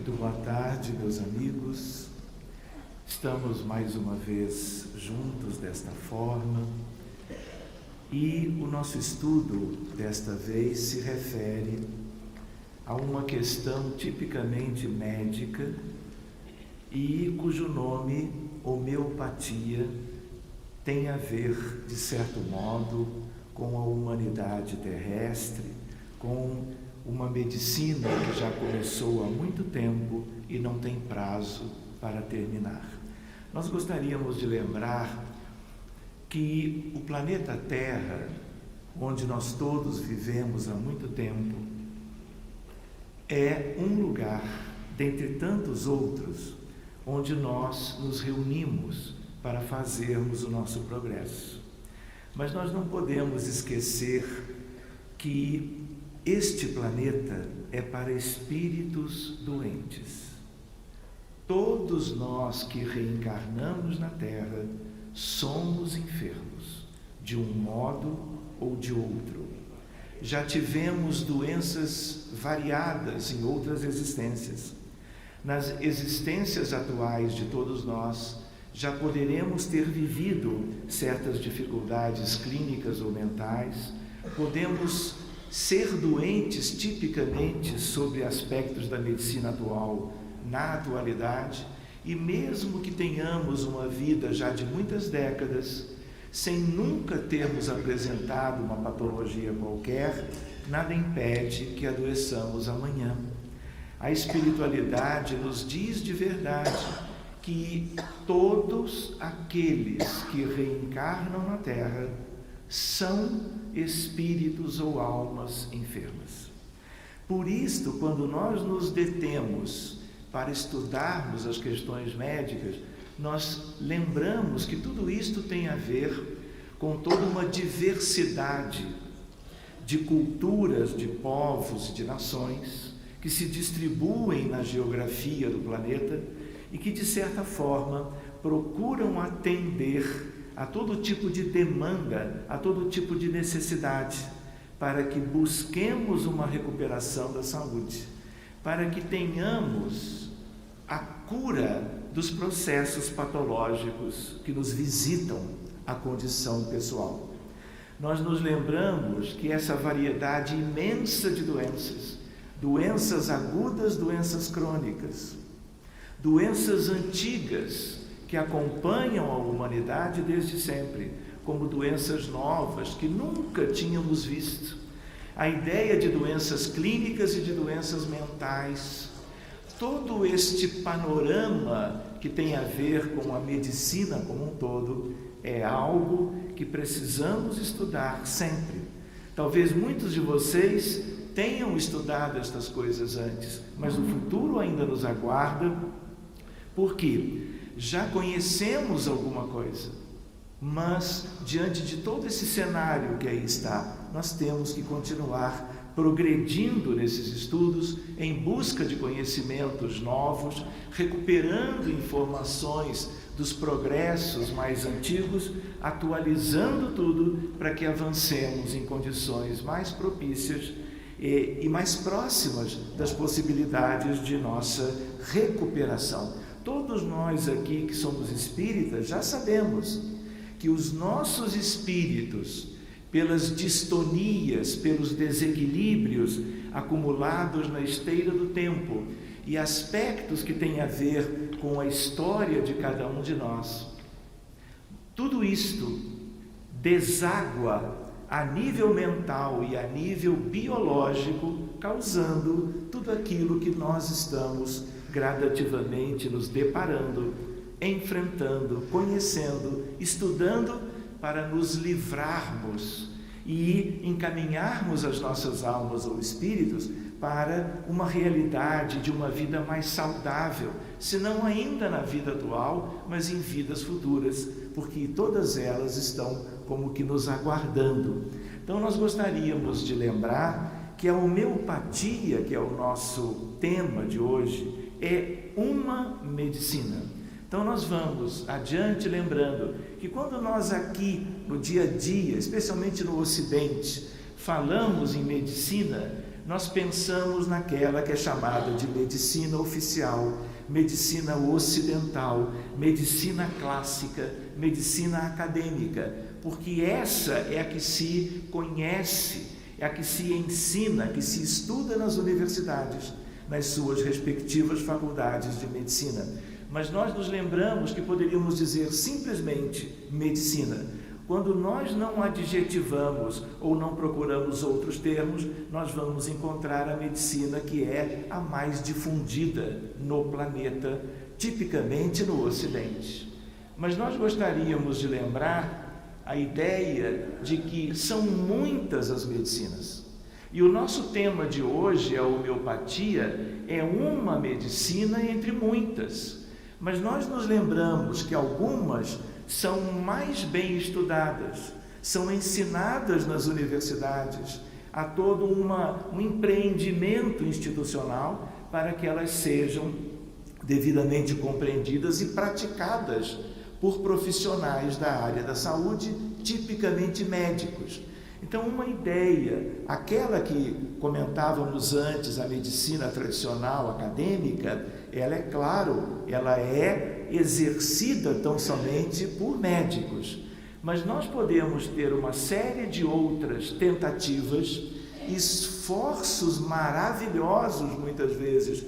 Muito boa tarde, meus amigos. Estamos mais uma vez juntos desta forma e o nosso estudo desta vez se refere a uma questão tipicamente médica e cujo nome, homeopatia, tem a ver, de certo modo, com a humanidade terrestre, com uma medicina que já começou há muito tempo e não tem prazo para terminar. Nós gostaríamos de lembrar que o planeta Terra, onde nós todos vivemos há muito tempo, é um lugar, dentre tantos outros, onde nós nos reunimos para fazermos o nosso progresso. Mas nós não podemos esquecer que este planeta é para espíritos doentes. Todos nós que reencarnamos na Terra somos enfermos, de um modo ou de outro. Já tivemos doenças variadas em outras existências. Nas existências atuais de todos nós, já poderemos ter vivido certas dificuldades clínicas ou mentais, podemos ser doentes tipicamente sobre aspectos da medicina atual na atualidade, e mesmo que tenhamos uma vida já de muitas décadas, sem nunca termos apresentado uma patologia qualquer, nada impede que adoeçamos amanhã. A espiritualidade nos diz de verdade que todos aqueles que reencarnam na Terra são espíritos ou almas enfermas. Por isto, quando nós nos detemos para estudarmos as questões médicas, nós lembramos que tudo isto tem a ver com toda uma diversidade de culturas, de povos e de nações que se distribuem na geografia do planeta e que, de certa forma, procuram atender a todo tipo de demanda, a todo tipo de necessidade, para que busquemos uma recuperação da saúde, para que tenhamos a cura dos processos patológicos que nos visitam a condição pessoal. Nós nos lembramos que essa variedade imensa de doenças agudas, doenças crônicas, doenças antigas que acompanham a humanidade desde sempre, como doenças novas que nunca tínhamos visto. A ideia de doenças clínicas e de doenças mentais, todo este panorama que tem a ver com a medicina como um todo, é algo que precisamos estudar sempre. Talvez muitos de vocês tenham estudado estas coisas antes, mas o futuro ainda nos aguarda, porque já conhecemos alguma coisa, mas diante de todo esse cenário que aí está, nós temos que continuar progredindo nesses estudos em busca de conhecimentos novos, recuperando informações dos progressos mais antigos, atualizando tudo para que avancemos em condições mais propícias e mais próximas das possibilidades de nossa recuperação. Todos nós aqui que somos espíritas já sabemos que os nossos espíritos, pelas distonias, pelos desequilíbrios acumulados na esteira do tempo e aspectos que têm a ver com a história de cada um de nós, tudo isto deságua a nível mental e a nível biológico, causando tudo aquilo que nós estamos gradativamente nos deparando, enfrentando, conhecendo, estudando para nos livrarmos e encaminharmos as nossas almas ou espíritos para uma realidade de uma vida mais saudável, se não ainda na vida atual, mas em vidas futuras, porque todas elas estão como que nos aguardando. Então nós gostaríamos de lembrar que a homeopatia, que é o nosso tema de hoje, é uma medicina. Então nós vamos adiante lembrando que quando nós aqui no dia a dia, especialmente no Ocidente, falamos em medicina, nós pensamos naquela que é chamada de medicina oficial, medicina ocidental, medicina clássica, medicina acadêmica, porque essa é a que se conhece, é a que se ensina, que se estuda nas universidades, nas suas respectivas faculdades de medicina. Mas nós nos lembramos que poderíamos dizer simplesmente medicina. Quando nós não adjetivamos ou não procuramos outros termos, nós vamos encontrar a medicina que é a mais difundida no planeta, tipicamente no Ocidente. Mas nós gostaríamos de lembrar a ideia de que são muitas as medicinas. E o nosso tema de hoje, a homeopatia, é uma medicina entre muitas. Mas nós nos lembramos que algumas são mais bem estudadas, são ensinadas nas universidades, há todo um empreendimento institucional para que elas sejam devidamente compreendidas e praticadas por profissionais da área da saúde, tipicamente médicos. Então, uma ideia, aquela que comentávamos antes, a medicina tradicional acadêmica, ela é claro, ela é exercida tão somente por médicos, mas nós podemos ter uma série de outras tentativas, esforços maravilhosos muitas vezes,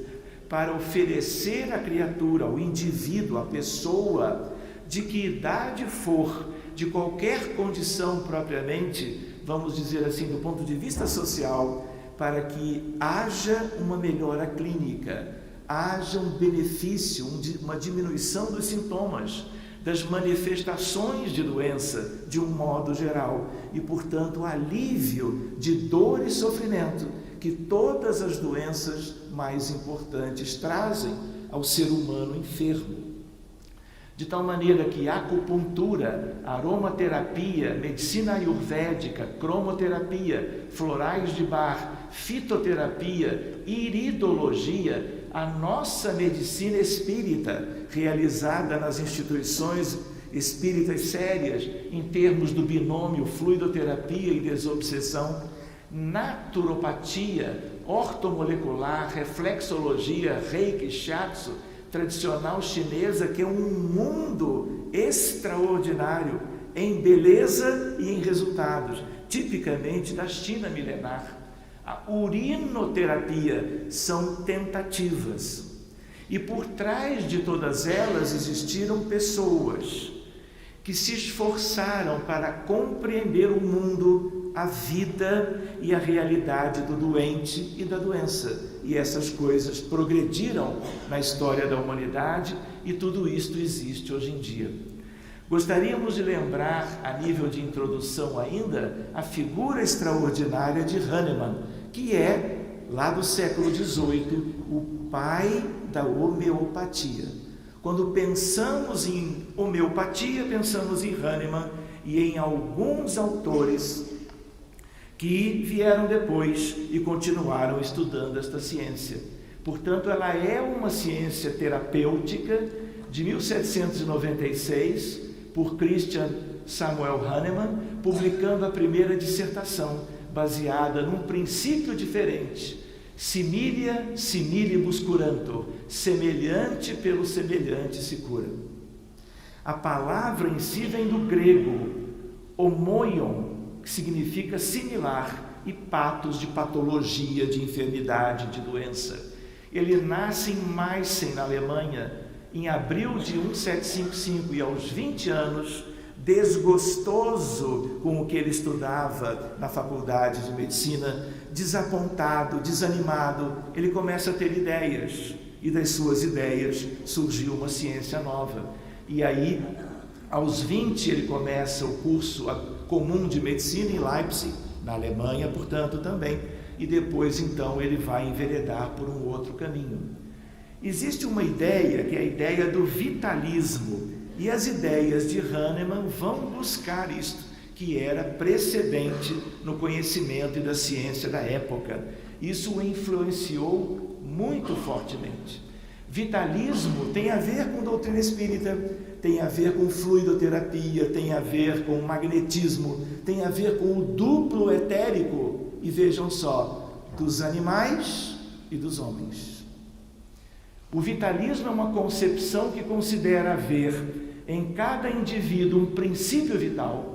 para oferecer à criatura, ao indivíduo, à pessoa, de que idade for, de qualquer condição propriamente, vamos dizer assim, do ponto de vista social, para que haja uma melhora clínica, haja um benefício, uma diminuição dos sintomas, das manifestações de doença, de um modo geral, e, portanto, alívio de dor e sofrimento que todas as doenças mais importantes trazem ao ser humano enfermo. De tal maneira que acupuntura, aromaterapia, medicina ayurvédica, cromoterapia, florais de Bach, fitoterapia, iridologia, a nossa medicina espírita, realizada nas instituições espíritas sérias, em termos do binômio fluidoterapia e desobsessão, naturopatia, ortomolecular, reflexologia, reiki, shiatsu, tradicional chinesa, que é um mundo extraordinário em beleza e em resultados, tipicamente da China milenar. A urinoterapia são tentativas, e por trás de todas elas existiram pessoas que se esforçaram para compreender o mundo, a vida e a realidade do doente e da doença. E essas coisas progrediram na história da humanidade e tudo isto existe hoje em dia. Gostaríamos de lembrar, a nível de introdução ainda, a figura extraordinária de Hahnemann, que é, lá do século XVIII, o pai da homeopatia. Quando pensamos em homeopatia, pensamos em Hahnemann e em alguns autores que vieram depois e continuaram estudando esta ciência. Portanto, ela é uma ciência terapêutica de 1796, por Christian Samuel Hahnemann, publicando a primeira dissertação, baseada num princípio diferente: similia similibus curantur, semelhante pelo semelhante se cura. A palavra em si vem do grego homoion, que significa similar, e patos, de patologia, de enfermidade, de doença. Ele nasce em Meissen, na Alemanha, em abril de 1755, e aos 20 anos, desgostoso com o que ele estudava na faculdade de medicina, desapontado, desanimado, ele começa a ter ideias, e das suas ideias surgiu uma ciência nova. E aí, aos 20, ele começa o curso comum de medicina em Leipzig, na Alemanha, portanto, também, e depois, então, ele vai enveredar por um outro caminho. Existe uma ideia, que é a ideia do vitalismo, e as ideias de Hahnemann vão buscar isto, que era precedente no conhecimento e da ciência da época. Isso o influenciou muito fortemente. Vitalismo tem a ver com doutrina espírita, tem a ver com fluidoterapia, tem a ver com magnetismo, tem a ver com o duplo etérico. E vejam só, dos animais e dos homens. O vitalismo é uma concepção que considera haver em cada indivíduo um princípio vital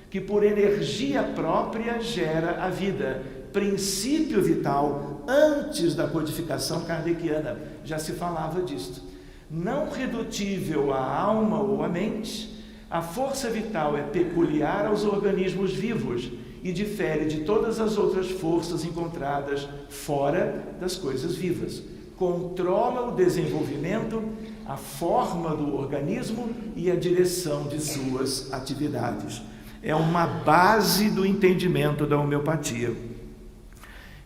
que por energia própria gera a vida. Princípio vital antes da codificação kardeciana, já se falava disto. Não redutível à alma ou à mente, a força vital é peculiar aos organismos vivos e difere de todas as outras forças encontradas fora das coisas vivas. Controla o desenvolvimento, a forma do organismo e a direção de suas atividades. É uma base do entendimento da homeopatia.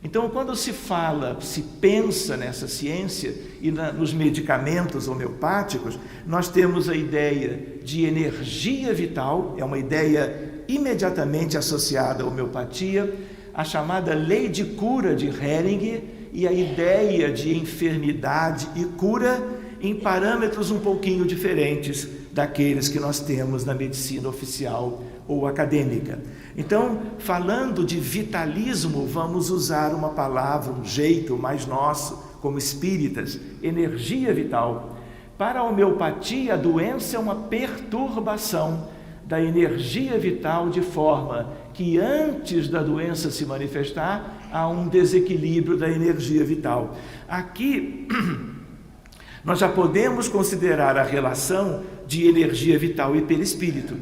Então, quando se pensa nessa ciência e nos medicamentos homeopáticos, nós temos a ideia de energia vital, é uma ideia imediatamente associada à homeopatia, a chamada lei de cura de Hering e a ideia de enfermidade e cura em parâmetros um pouquinho diferentes daqueles que nós temos na medicina oficial ou acadêmica. Então, falando de vitalismo, vamos usar uma palavra, um jeito mais nosso, como espíritas, energia vital. Para a homeopatia, a doença é uma perturbação da energia vital, de forma que antes da doença se manifestar, há um desequilíbrio da energia vital. Aqui, nós já podemos considerar a relação de energia vital e perispírito.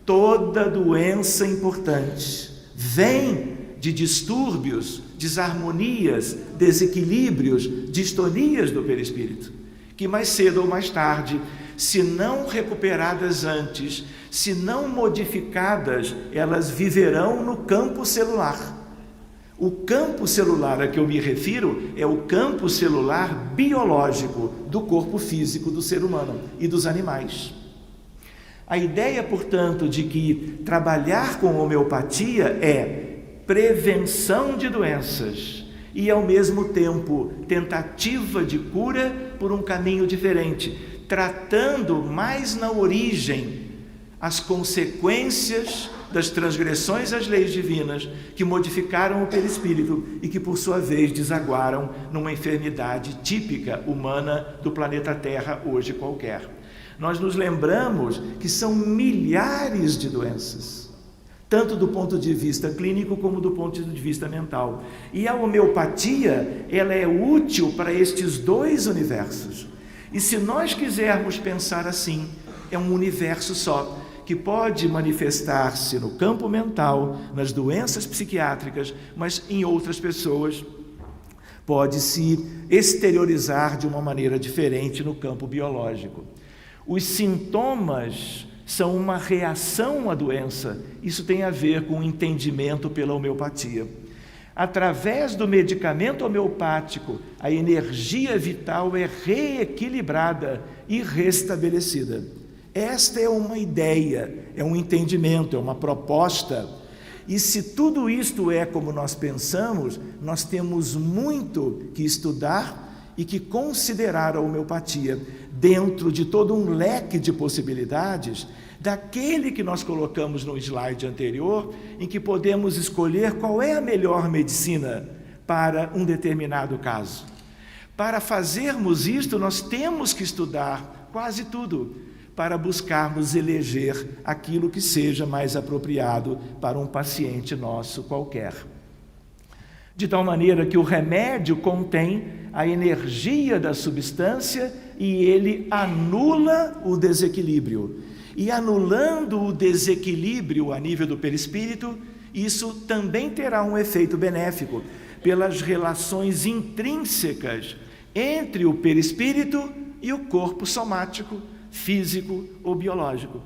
Toda doença importante vem de distúrbios, desarmonias, desequilíbrios, distonias do perispírito, que mais cedo ou mais tarde, se não recuperadas antes, se não modificadas, elas viverão no campo celular. O campo celular a que eu me refiro é o campo celular biológico do corpo físico do ser humano e dos animais. A ideia, portanto, de que trabalhar com homeopatia é prevenção de doenças e, ao mesmo tempo, tentativa de cura por um caminho diferente, tratando mais na origem as consequências das transgressões às leis divinas que modificaram o perispírito e que, por sua vez, desaguaram numa enfermidade típica humana do planeta Terra hoje qualquer. Nós nos lembramos que são milhares de doenças, tanto do ponto de vista clínico como do ponto de vista mental. E a homeopatia, ela é útil para estes dois universos. E se nós quisermos pensar assim, é um universo só, que pode manifestar-se no campo mental, nas doenças psiquiátricas, mas em outras pessoas pode se exteriorizar de uma maneira diferente no campo biológico. Os sintomas são uma reação à doença. Isso tem a ver com o entendimento pela homeopatia. Através do medicamento homeopático, a energia vital é reequilibrada e restabelecida. Esta é uma ideia, é um entendimento, é uma proposta. E se tudo isto é como nós pensamos, nós temos muito que estudar e que considerar a homeopatia dentro de todo um leque de possibilidades, daquele que nós colocamos no slide anterior, em que podemos escolher qual é a melhor medicina para um determinado caso. Para fazermos isto, nós temos que estudar quase tudo, para buscarmos eleger aquilo que seja mais apropriado para um paciente nosso qualquer. De tal maneira que o remédio contém a energia da substância e ele anula o desequilíbrio. E anulando o desequilíbrio a nível do perispírito, isso também terá um efeito benéfico pelas relações intrínsecas entre o perispírito e o corpo somático, físico ou biológico.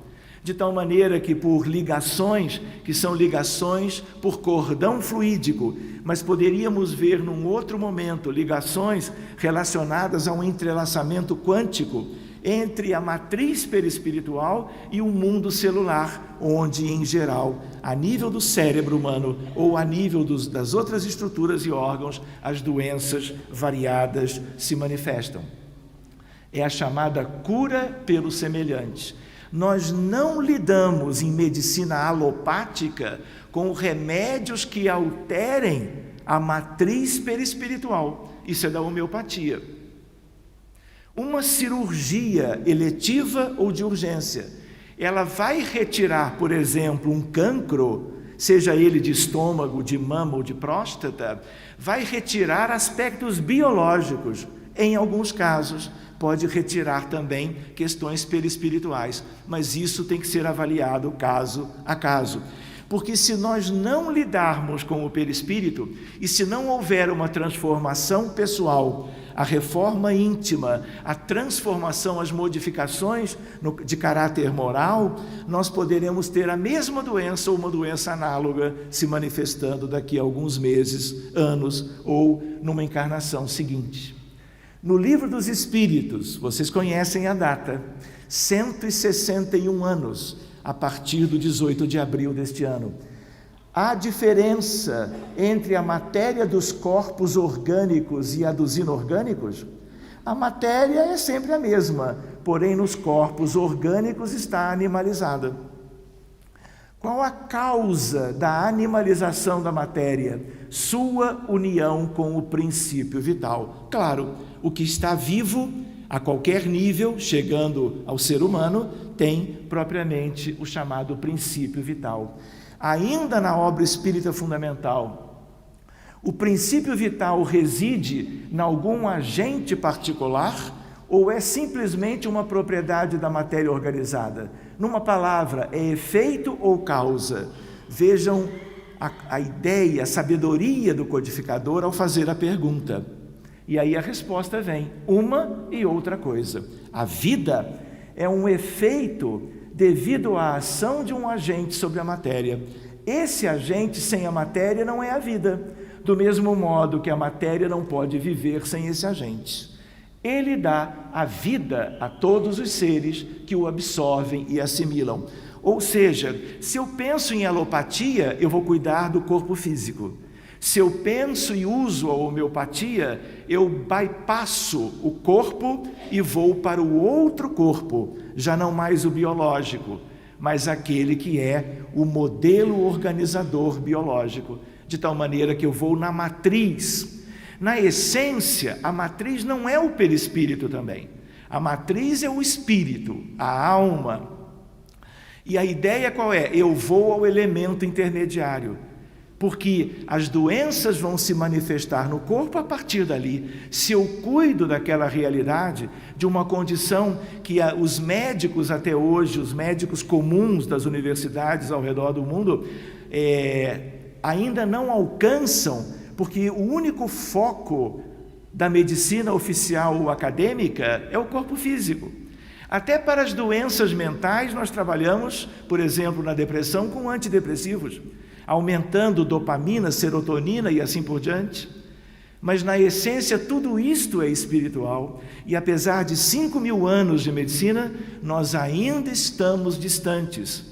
De tal maneira que por ligações, que são ligações por cordão fluídico, mas poderíamos ver num outro momento ligações relacionadas a um entrelaçamento quântico entre a matriz perispiritual e o mundo celular, onde, em geral, a nível do cérebro humano ou a nível das outras estruturas e órgãos, as doenças variadas se manifestam. É a chamada cura pelo semelhante. Nós não lidamos em medicina alopática com remédios que alterem a matriz perispiritual. Isso é da homeopatia. Uma cirurgia eletiva ou de urgência, ela vai retirar, por exemplo, um cancro, seja ele de estômago, de mama ou de próstata, vai retirar aspectos biológicos. Em alguns casos, pode retirar também questões perispirituais, mas isso tem que ser avaliado caso a caso. Porque se nós não lidarmos com o perispírito e se não houver uma transformação pessoal, a reforma íntima, a transformação, as modificações de caráter moral, nós poderemos ter a mesma doença ou uma doença análoga se manifestando daqui a alguns meses, anos ou numa encarnação seguinte. No Livro dos Espíritos, vocês conhecem a data, 161 anos, a partir do 18 de abril deste ano. Há diferença entre a matéria dos corpos orgânicos e a dos inorgânicos? A matéria é sempre a mesma, porém nos corpos orgânicos está animalizada. Qual a causa da animalização da matéria? Sua união com o princípio vital. Claro, o que está vivo, a qualquer nível, chegando ao ser humano, tem propriamente o chamado princípio vital. Ainda na obra espírita fundamental, o princípio vital reside em algum agente particular ou é simplesmente uma propriedade da matéria organizada? Numa palavra, é efeito ou causa? Vejam a ideia, a sabedoria do codificador ao fazer a pergunta. E aí a resposta vem, uma e outra coisa. A vida é um efeito devido à ação de um agente sobre a matéria. Esse agente sem a matéria não é a vida, do mesmo modo que a matéria não pode viver sem esse agente. Ele dá a vida a todos os seres que o absorvem e assimilam. Ou seja, se eu penso em alopatia, eu vou cuidar do corpo físico. Se eu penso e uso a homeopatia, eu bypasso o corpo e vou para o outro corpo, já não mais o biológico, mas aquele que é o modelo organizador biológico, de tal maneira que eu vou na matriz. Na essência, a matriz não é o perispírito também. A matriz é o espírito, a alma. E a ideia qual é? Eu vou ao elemento intermediário, porque as doenças vão se manifestar no corpo a partir dali. Se eu cuido daquela realidade, de uma condição que os médicos até hoje, os médicos comuns das universidades ao redor do mundo, ainda não alcançam, porque o único foco da medicina oficial ou acadêmica é o corpo físico. Até para as doenças mentais nós trabalhamos, por exemplo, na depressão com antidepressivos, aumentando dopamina, serotonina e assim por diante. Mas na essência tudo isto é espiritual e apesar de 5.000 anos de medicina, nós ainda estamos distantes,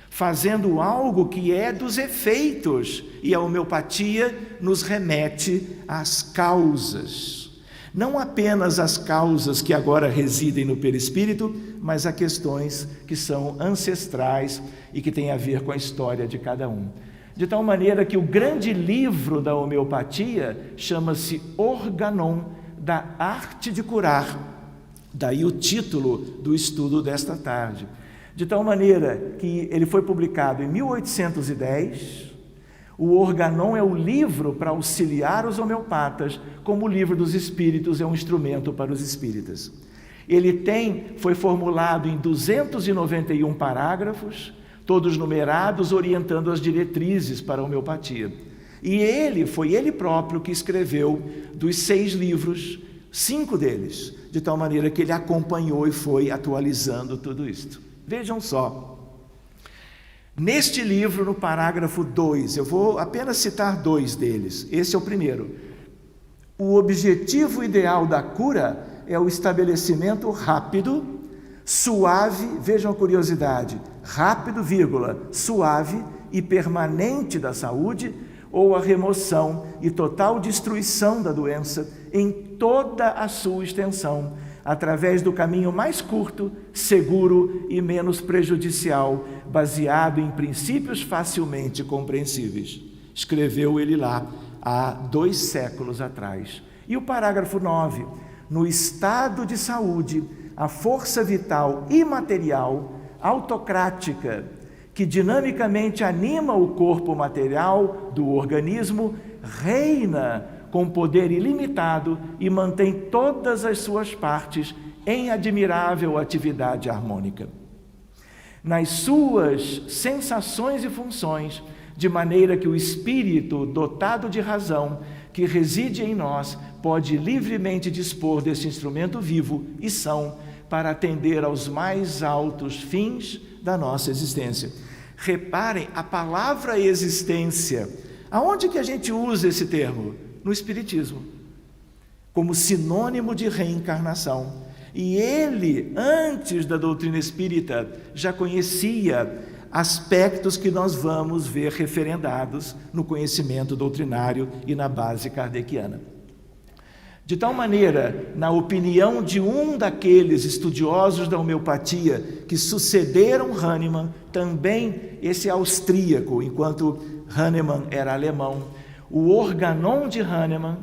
fazendo algo que é dos efeitos, e a homeopatia nos remete às causas. Não apenas as causas que agora residem no perispírito, mas a questões que são ancestrais e que têm a ver com a história de cada um. De tal maneira que o grande livro da homeopatia chama-se Organon, da arte de curar. Daí o título do estudo desta tarde. De tal maneira que ele foi publicado em 1810, o Organon é o livro para auxiliar os homeopatas, como o Livro dos Espíritos é um instrumento para os espíritas. Ele foi formulado em 291 parágrafos, todos numerados, orientando as diretrizes para a homeopatia. E foi ele próprio que escreveu dos 6 livros, 5 deles, de tal maneira que ele acompanhou e foi atualizando tudo isto. Vejam só, neste livro, no parágrafo 2, eu vou apenas citar 2 deles. Esse é o primeiro. O objetivo ideal da cura é o estabelecimento rápido, suave, vejam a curiosidade, rápido, suave e permanente da saúde, ou a remoção e total destruição da doença em toda a sua extensão, através do caminho mais curto, seguro e menos prejudicial, baseado em princípios facilmente compreensíveis. Escreveu ele lá, há 2 séculos atrás. E o parágrafo 9, no estado de saúde, a força vital imaterial, autocrática, que dinamicamente anima o corpo material do organismo, reina com poder ilimitado e mantém todas as suas partes em admirável atividade harmônica. Nas suas sensações e funções, de maneira que o espírito dotado de razão, que reside em nós, pode livremente dispor desse instrumento vivo e são para atender aos mais altos fins da nossa existência. Reparem, a palavra existência, aonde que a gente usa esse termo? No Espiritismo, como sinônimo de reencarnação. E ele, antes da doutrina espírita, já conhecia aspectos que nós vamos ver referendados no conhecimento doutrinário e na base kardeciana. De tal maneira, na opinião de um daqueles estudiosos da homeopatia que sucederam Hahnemann, também esse austríaco, enquanto Hahnemann era alemão, o Organon de Hahnemann,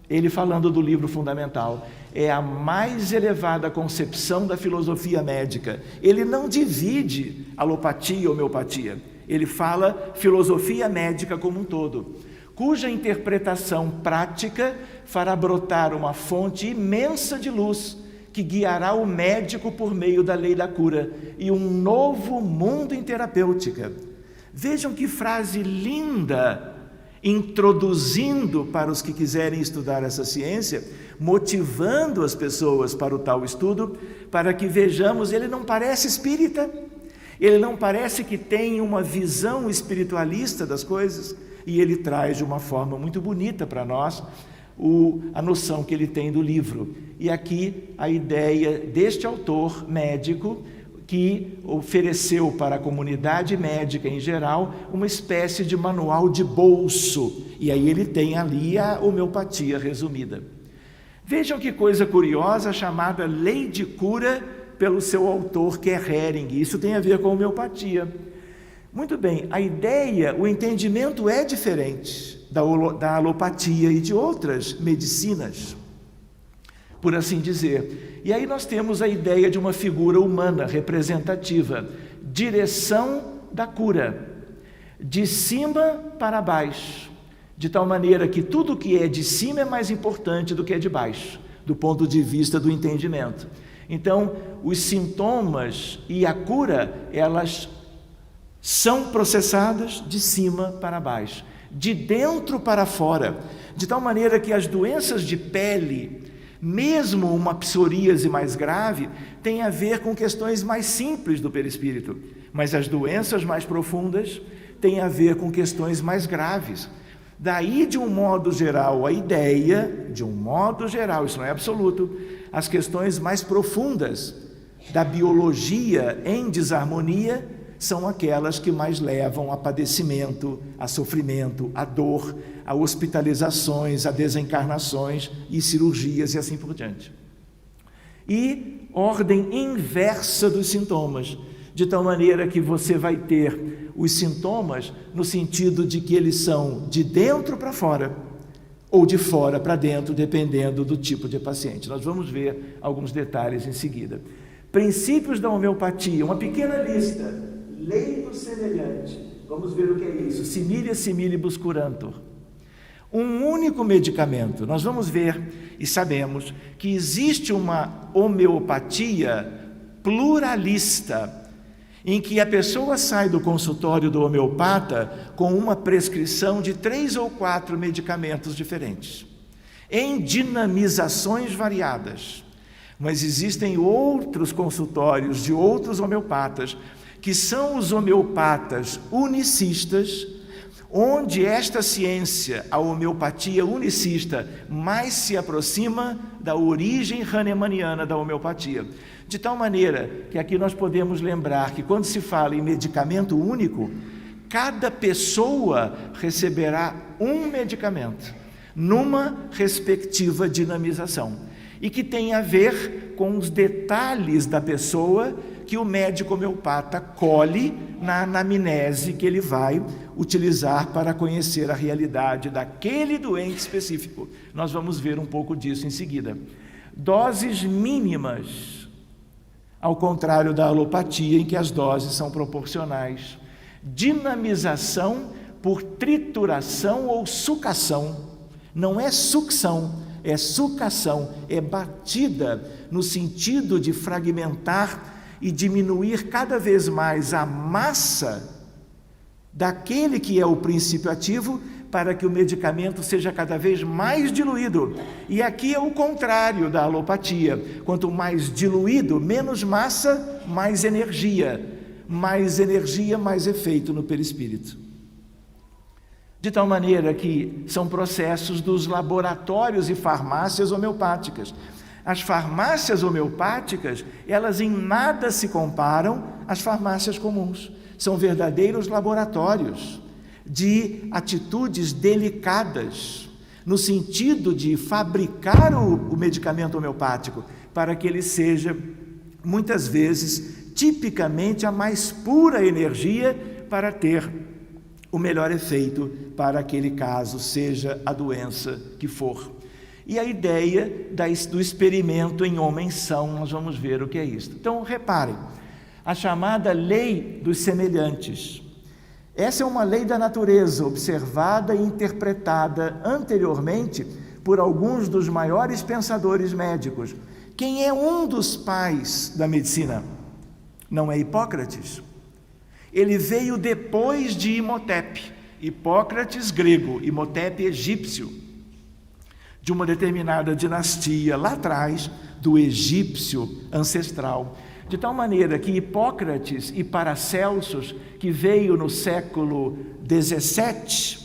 ele falando do livro fundamental, é a mais elevada concepção da filosofia médica. Ele não divide alopatia e homeopatia, ele fala filosofia médica como um todo, cuja interpretação prática fará brotar uma fonte imensa de luz que guiará o médico por meio da lei da cura e um novo mundo em terapêutica. Vejam que frase linda, introduzindo para os que quiserem estudar essa ciência, motivando as pessoas para o tal estudo, para que vejamos, ele não parece espírita, ele não parece que tem uma visão espiritualista das coisas, e ele traz de uma forma muito bonita para nós a noção que ele tem do livro. E aqui a ideia deste autor médico, que ofereceu para a comunidade médica em geral uma espécie de manual de bolso, e aí ele tem ali a homeopatia resumida. Vejam que coisa curiosa, chamada lei de cura pelo seu autor, que é Hering. Isso tem a ver com a homeopatia. Muito bem, a ideia, o entendimento é diferente da alopatia e de outras medicinas, por assim dizer. E aí nós temos a ideia de uma figura humana representativa, direção da cura, de cima para baixo, de tal maneira que tudo que é de cima é mais importante do que é de baixo, do ponto de vista do entendimento. Então, os sintomas e a cura, elas são processadas de cima para baixo, de dentro para fora, de tal maneira que as doenças de pele, mesmo uma psoríase mais grave, tem a ver com questões mais simples do perispírito, mas as doenças mais profundas têm a ver com questões mais graves. Daí, de um modo geral, a ideia, de um modo geral, isso não é absoluto, as questões mais profundas da biologia em desarmonia são aquelas que mais levam a padecimento, a sofrimento, a dor, a hospitalizações, a desencarnações e cirurgias e assim por diante. E ordem inversa dos sintomas, de tal maneira que você vai ter os sintomas no sentido de que eles são de dentro para fora ou de fora para dentro, dependendo do tipo de paciente. Nós vamos ver alguns detalhes em seguida. Princípios da homeopatia, uma pequena lista. Lei do semelhante, vamos ver o que é isso, similia similibus curantur. Um único medicamento, nós vamos ver e sabemos que existe uma homeopatia pluralista, em que a pessoa sai do consultório do homeopata com uma prescrição de 3 ou 4 medicamentos diferentes, em dinamizações variadas. Mas existem outros consultórios de outros homeopatas, que são os homeopatas unicistas, onde esta ciência, a homeopatia unicista, mais se aproxima da origem hahnemanniana da homeopatia. De tal maneira que aqui nós podemos lembrar que quando se fala em medicamento único, cada pessoa receberá um medicamento, numa respectiva dinamização, e que tem a ver com os detalhes da pessoa que o médico homeopata colhe na anamnese que ele vai utilizar para conhecer a realidade daquele doente específico. Nós vamos ver um pouco disso em seguida. Doses mínimas, ao contrário da alopatia, em que as doses são proporcionais. Dinamização por trituração ou sucação. Não é sucção, é sucação, é batida no sentido de fragmentar e diminuir cada vez mais a massa daquele que é o princípio ativo, para que o medicamento seja cada vez mais diluído. E aqui é o contrário da alopatia. Quanto mais diluído, menos massa, mais energia. Mais energia, mais efeito no perispírito. De tal maneira que são processos dos laboratórios e farmácias homeopáticas. As farmácias homeopáticas, elas em nada se comparam às farmácias comuns. São verdadeiros laboratórios de atitudes delicadas, no sentido de fabricar o medicamento homeopático para que ele seja, muitas vezes, tipicamente a mais pura energia para ter o melhor efeito para aquele caso, seja a doença que for. E a ideia do experimento em homens são, nós vamos ver o que é isso. Então, reparem, a chamada lei dos semelhantes. Essa é uma lei da natureza, observada e interpretada anteriormente por alguns dos maiores pensadores médicos. Quem é um dos pais da medicina? Não é Hipócrates. Ele veio depois de Imhotep. Hipócrates, grego, Imhotep, egípcio, de uma determinada dinastia lá atrás, do egípcio ancestral. De tal maneira que Hipócrates e Paracelsus, que veio no século XVI,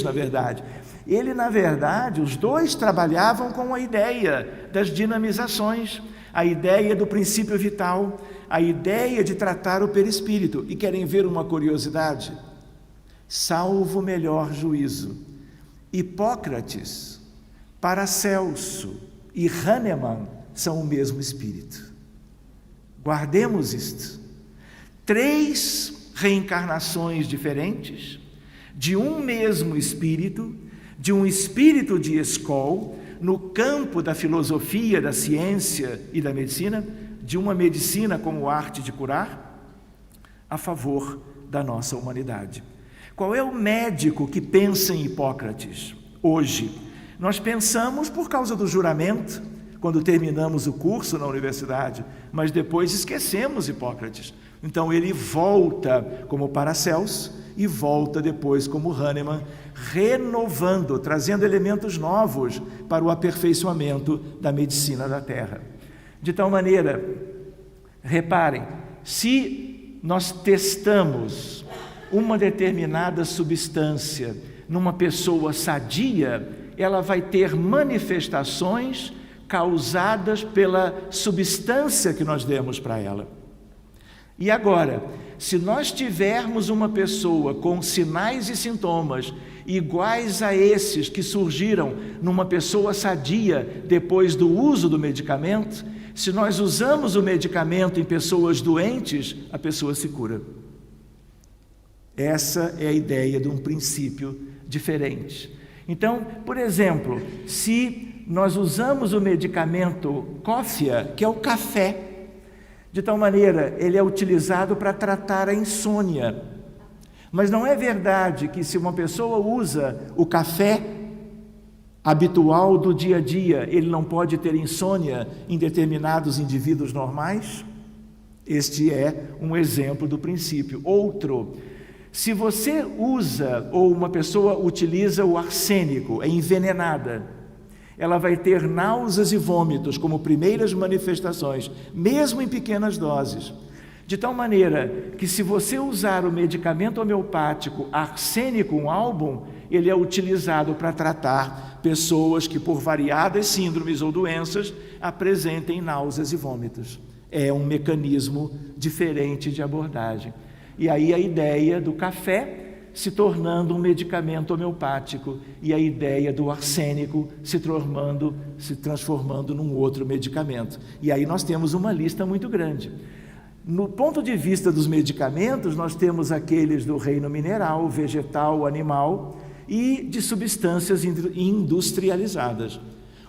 na verdade, os dois trabalhavam com a ideia das dinamizações, a ideia do princípio vital, a ideia de tratar o perispírito. E querem ver uma curiosidade? Salvo melhor juízo, Hipócrates, Paracelso e Hahnemann são o mesmo espírito. Guardemos isto. 3 reencarnações diferentes, de um mesmo espírito, de um espírito de Escol, no campo da filosofia, da ciência e da medicina, de uma medicina como arte de curar, a favor da nossa humanidade. Qual é o médico que pensa em Hipócrates hoje? Nós pensamos por causa do juramento, quando terminamos o curso na universidade, mas depois esquecemos Hipócrates. Então ele volta como Paracelso e volta depois como Hahnemann, renovando, trazendo elementos novos para o aperfeiçoamento da medicina da Terra. De tal maneira, reparem, se nós testamos uma determinada substância numa pessoa sadia, ela vai ter manifestações causadas pela substância que nós demos para ela. E agora, se nós tivermos uma pessoa com sinais e sintomas iguais a esses que surgiram numa pessoa sadia depois do uso do medicamento, se nós usamos o medicamento em pessoas doentes, a pessoa se cura. Essa é a ideia de um princípio diferente. Então, por exemplo, se nós usamos o medicamento cófia, que é o café, de tal maneira, ele é utilizado para tratar a insônia. Mas não é verdade que se uma pessoa usa o café habitual do dia a dia, ele não pode ter insônia em determinados indivíduos normais? Este é um exemplo do princípio. Outro, se você usa ou uma pessoa utiliza o arsênico, é envenenada, ela vai ter náuseas e vômitos como primeiras manifestações, mesmo em pequenas doses. De tal maneira que se você usar o medicamento homeopático arsênico, um álbum, ele é utilizado para tratar pessoas que por variadas síndromes ou doenças apresentem náuseas e vômitos. É um mecanismo diferente de abordagem. E aí a ideia do café se tornando um medicamento homeopático e a ideia do arsênico se transformando num outro medicamento. E aí nós temos uma lista muito grande. No ponto de vista dos medicamentos, nós temos aqueles do reino mineral, vegetal, animal e de substâncias industrializadas.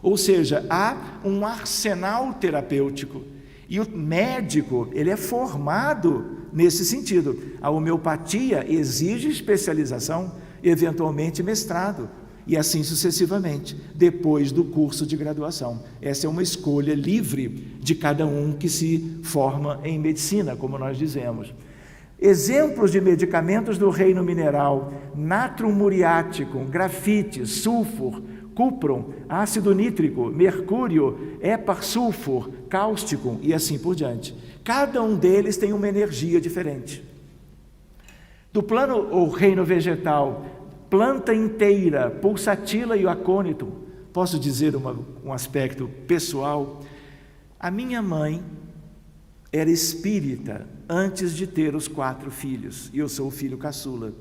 Ou seja, há um arsenal terapêutico e o médico, ele é formado nesse sentido. A homeopatia exige especialização, eventualmente mestrado, e assim sucessivamente, depois do curso de graduação. Essa é uma escolha livre de cada um que se forma em medicina, como nós dizemos. Exemplos de medicamentos do reino mineral: natrum muriático, grafite, sulfur, cuprum, ácido nítrico, mercúrio, epar-sulfur, cáustico e assim por diante. Cada um deles tem uma energia diferente. Do plano ou reino vegetal, planta inteira, pulsatila e acônito. Posso dizer um aspecto pessoal? A minha mãe era espírita antes de ter os 4 filhos, e eu sou o filho caçula.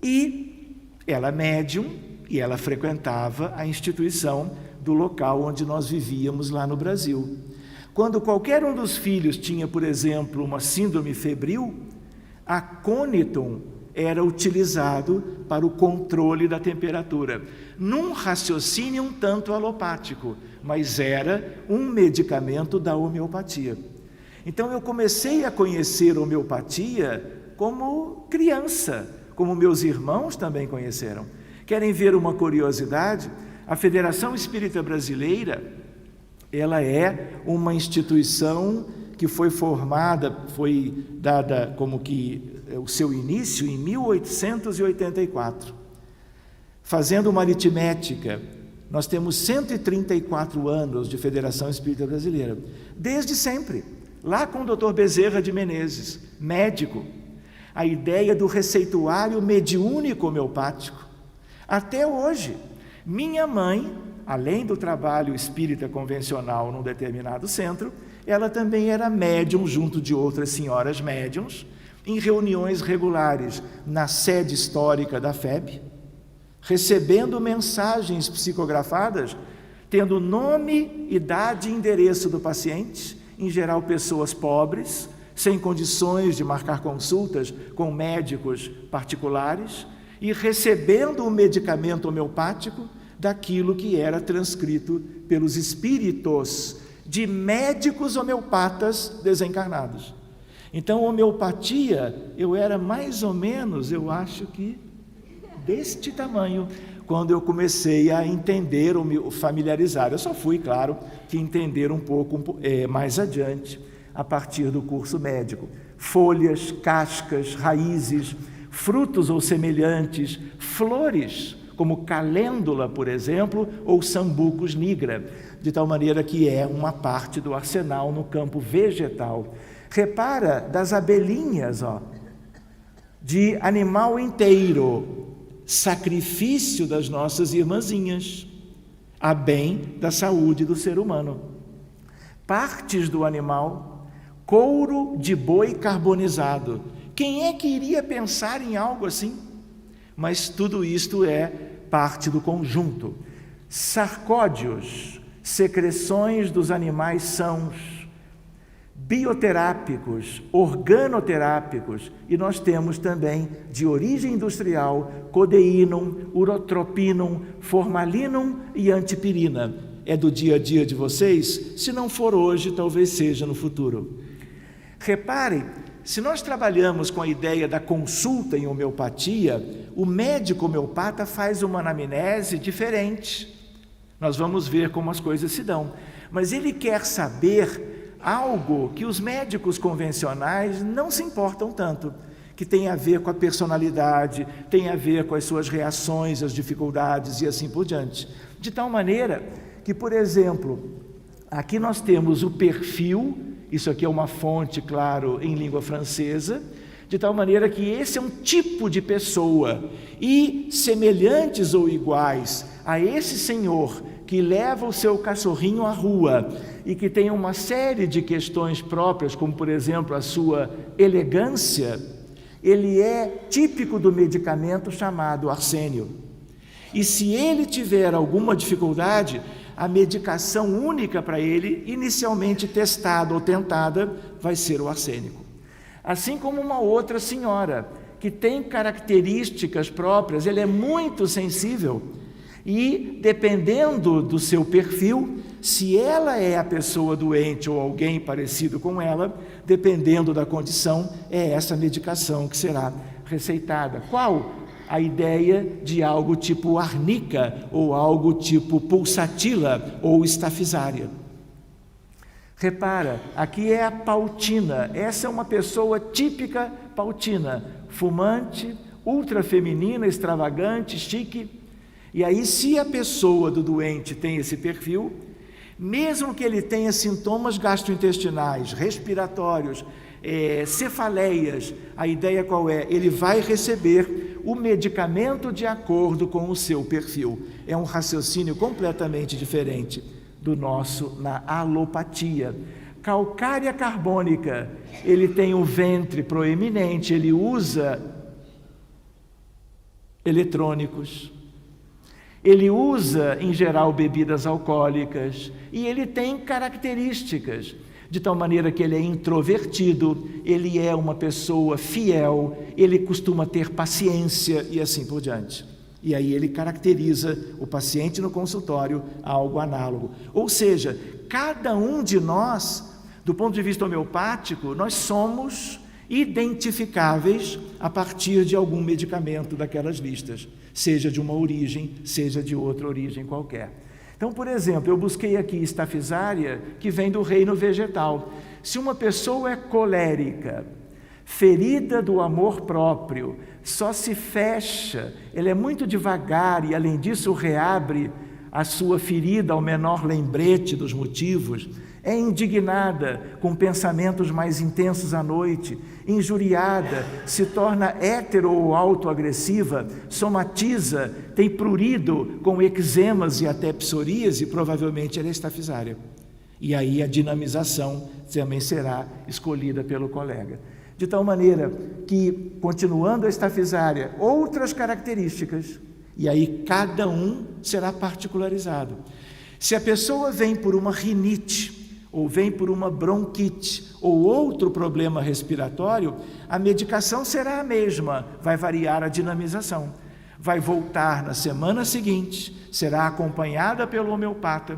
E ela é médium, e ela frequentava a instituição do local onde nós vivíamos lá no Brasil. Quando qualquer um dos filhos tinha, por exemplo, uma síndrome febril, acônitum era utilizado para o controle da temperatura, num raciocínio um tanto alopático, mas era um medicamento da homeopatia. Então eu comecei a conhecer a homeopatia como criança, como meus irmãos também conheceram. Querem ver uma curiosidade? A Federação Espírita Brasileira, ela é uma instituição que foi formada, foi dada como que o seu início em 1884. Fazendo uma aritmética, nós temos 134 anos de Federação Espírita Brasileira, desde sempre, lá com o Dr. Bezerra de Menezes, médico, a ideia do receituário mediúnico homeopático. Até hoje, minha mãe, além do trabalho espírita convencional num determinado centro, ela também era médium junto de outras senhoras médiums, em reuniões regulares na sede histórica da FEB, recebendo mensagens psicografadas, tendo nome, idade e endereço do paciente, em geral pessoas pobres, sem condições de marcar consultas com médicos particulares, e recebendo o medicamento homeopático daquilo que era transcrito pelos espíritos de médicos homeopatas desencarnados. Então, homeopatia, eu era mais ou menos, eu acho que deste tamanho, quando eu comecei a entender ou me familiarizar. Eu só fui, claro, que entender um pouco mais adiante, a partir do curso médico. Folhas, cascas, raízes, frutos ou semelhantes, flores, como calêndula, por exemplo, ou sambucus nigra, de tal maneira que é uma parte do arsenal no campo vegetal. Repara das abelhinhas, de animal inteiro, sacrifício das nossas irmãzinhas, a bem da saúde do ser humano. Partes do animal, couro de boi carbonizado. Quem é que iria pensar em algo assim? Mas tudo isto é parte do conjunto. Sarcódios, secreções dos animais sãos, bioterápicos, organoterápicos, e nós temos também de origem industrial, codeinum, urotropinum, formalinum e antipirina. É do dia a dia de vocês? Se não for hoje, talvez seja no futuro. Reparem, se nós trabalhamos com a ideia da consulta em homeopatia, o médico homeopata faz uma anamnese diferente. Nós vamos ver como as coisas se dão. Mas ele quer saber algo que os médicos convencionais não se importam tanto, que tem a ver com a personalidade, tem a ver com as suas reações, as dificuldades e assim por diante. De tal maneira que, por exemplo, aqui nós temos o perfil, isso aqui é uma fonte, claro, em língua francesa, de tal maneira que esse é um tipo de pessoa, e semelhantes ou iguais a esse senhor que leva o seu cachorrinho à rua e que tem uma série de questões próprias, como por exemplo a sua elegância, ele é típico do medicamento chamado arsênio. E se ele tiver alguma dificuldade, a medicação única para ele, inicialmente testada ou tentada, vai ser o arsênico. Assim como uma outra senhora, que tem características próprias, ele é muito sensível e, dependendo do seu perfil, se ela é a pessoa doente ou alguém parecido com ela, dependendo da condição, é essa medicação que será receitada. Qual? A ideia de algo tipo arnica ou algo tipo pulsatila ou estafisária. Repara, aqui é a pautina. Essa é uma pessoa típica pautina, fumante, ultra feminina, extravagante, chique. E aí, se a pessoa do doente tem esse perfil, mesmo que ele tenha sintomas gastrointestinais, respiratórios, cefaleias, a ideia qual é? Ele vai receber o medicamento de acordo com o seu perfil. É um raciocínio completamente diferente do nosso na alopatia. Calcária carbônica, ele tem o ventre proeminente, ele usa eletrônicos, ele usa, em geral, bebidas alcoólicas, e ele tem características, de tal maneira que ele é introvertido, ele é uma pessoa fiel, ele costuma ter paciência e assim por diante. E aí ele caracteriza o paciente no consultório a algo análogo. Ou seja, cada um de nós, do ponto de vista homeopático, nós somos identificáveis a partir de algum medicamento daquelas listas, seja de uma origem, seja de outra origem qualquer. Então, por exemplo, eu busquei aqui estafisária, que vem do reino vegetal. Se uma pessoa é colérica, ferida do amor próprio, só se fecha, ela é muito devagar e, além disso, reabre a sua ferida ao menor lembrete dos motivos, é indignada com pensamentos mais intensos à noite, injuriada, se torna hétero ou autoagressiva, somatiza, tem prurido com eczemas e até psoríase, provavelmente ela é estafisária. E aí a dinamização também será escolhida pelo colega. De tal maneira que, continuando a estafisária, outras características, e aí cada um será particularizado. Se a pessoa vem por uma rinite, ou vem por uma bronquite, ou outro problema respiratório, a medicação será a mesma, vai variar a dinamização. Vai voltar na semana seguinte, será acompanhada pelo homeopata.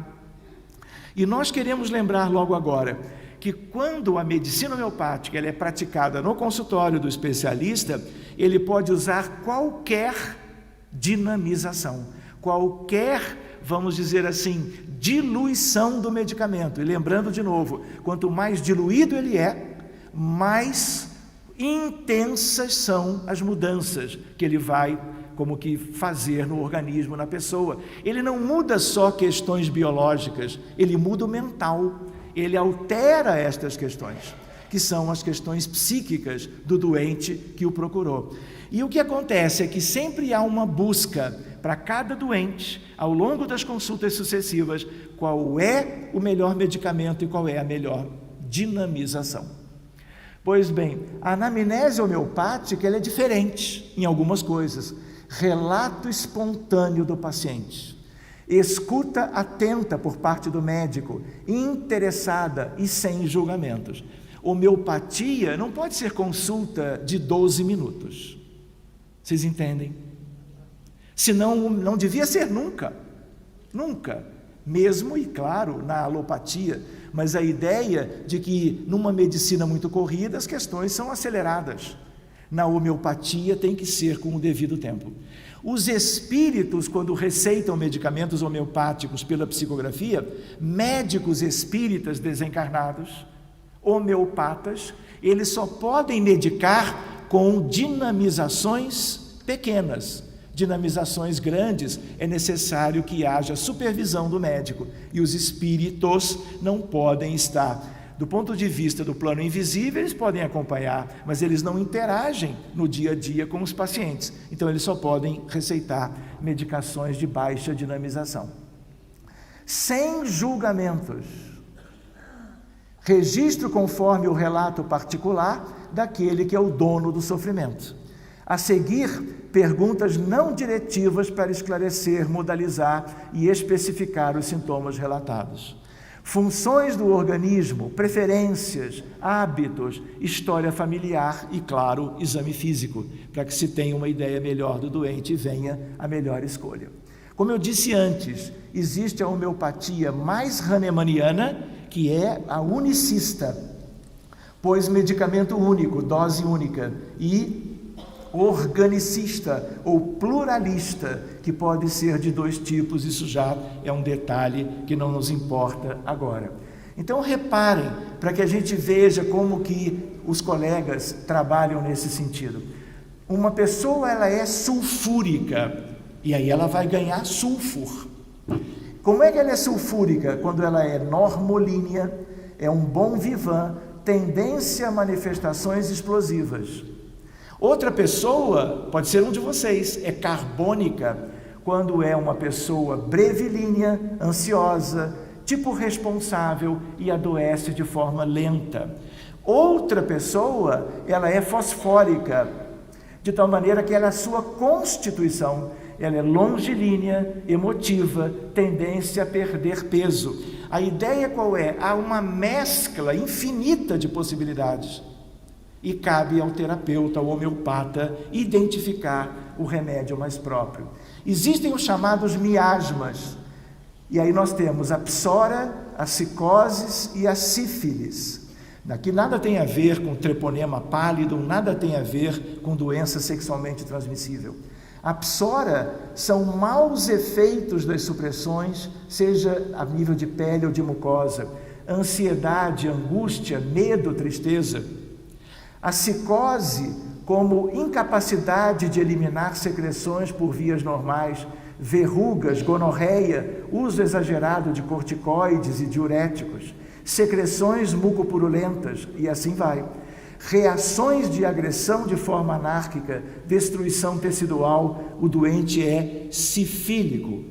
E nós queremos lembrar logo agora que quando a medicina homeopática ela é praticada no consultório do especialista, ele pode usar qualquer dinamização, qualquer, vamos dizer assim, diluição do medicamento. E lembrando de novo, quanto mais diluído ele é, mais intensas são as mudanças que ele vai como que fazer no organismo, na pessoa. Ele não muda só questões biológicas, ele muda o mental, ele altera estas questões, que são as questões psíquicas do doente que o procurou. E o que acontece é que sempre há uma busca para cada doente, ao longo das consultas sucessivas, qual é o melhor medicamento e qual é a melhor dinamização. Pois bem, a anamnese homeopática ela é diferente em algumas coisas. Relato espontâneo do paciente, escuta atenta por parte do médico, interessada e sem julgamentos. Homeopatia não pode ser consulta de 12 minutos. Vocês entendem? Senão não devia ser nunca, mesmo e claro na alopatia, mas a ideia de que numa medicina muito corrida as questões são aceleradas. Na homeopatia tem que ser com o devido tempo. Os espíritos, quando receitam medicamentos homeopáticos pela psicografia, médicos espíritas desencarnados, homeopatas, eles só podem medicar com dinamizações pequenas. Dinamizações grandes, é necessário que haja supervisão do médico, e os espíritos não podem estar. Do ponto de vista do plano invisível, eles podem acompanhar, mas eles não interagem no dia a dia com os pacientes. Então, eles só podem receitar medicações de baixa dinamização. Sem julgamentos. Registro conforme o relato particular daquele que é o dono do sofrimento. A seguir, perguntas não diretivas para esclarecer, modalizar e especificar os sintomas relatados. Funções do organismo, preferências, hábitos, história familiar e, claro, exame físico, para que se tenha uma ideia melhor do doente e venha a melhor escolha. Como eu disse antes, existe a homeopatia mais hahnemanniana, que é a unicista, pois medicamento único, dose única, e organicista ou pluralista, que pode ser de dois tipos. Isso já é um detalhe que não nos importa agora. Então reparem, para que a gente veja como que os colegas trabalham nesse sentido. Uma pessoa, ela é sulfúrica, e aí ela vai ganhar sulfur. Como é que ela é sulfúrica? Quando ela é normolínea, é um bom vivan, tendência a manifestações explosivas. Outra pessoa, pode ser um de vocês, é carbônica, quando é uma pessoa brevilínea, ansiosa, tipo responsável e adoece de forma lenta. Outra pessoa, ela é fosfórica, de tal maneira que ela é a sua constituição, ela é longilínea, emotiva, tendência a perder peso. A ideia qual é? Há uma mescla infinita de possibilidades. E cabe ao terapeuta, ao homeopata, identificar o remédio mais próprio. Existem os chamados miasmas, e aí nós temos a psora, a psicoses e a sífilis. Daqui nada tem a ver com treponema pálido, nada tem a ver com doença sexualmente transmissível. A psora são maus efeitos das supressões, seja a nível de pele ou de mucosa, ansiedade, angústia, medo, tristeza. A psicose, como incapacidade de eliminar secreções por vias normais, verrugas, gonorreia, uso exagerado de corticoides e diuréticos, secreções mucopurulentas e assim vai. Reações de agressão de forma anárquica, destruição tecidual, o doente é sifílico.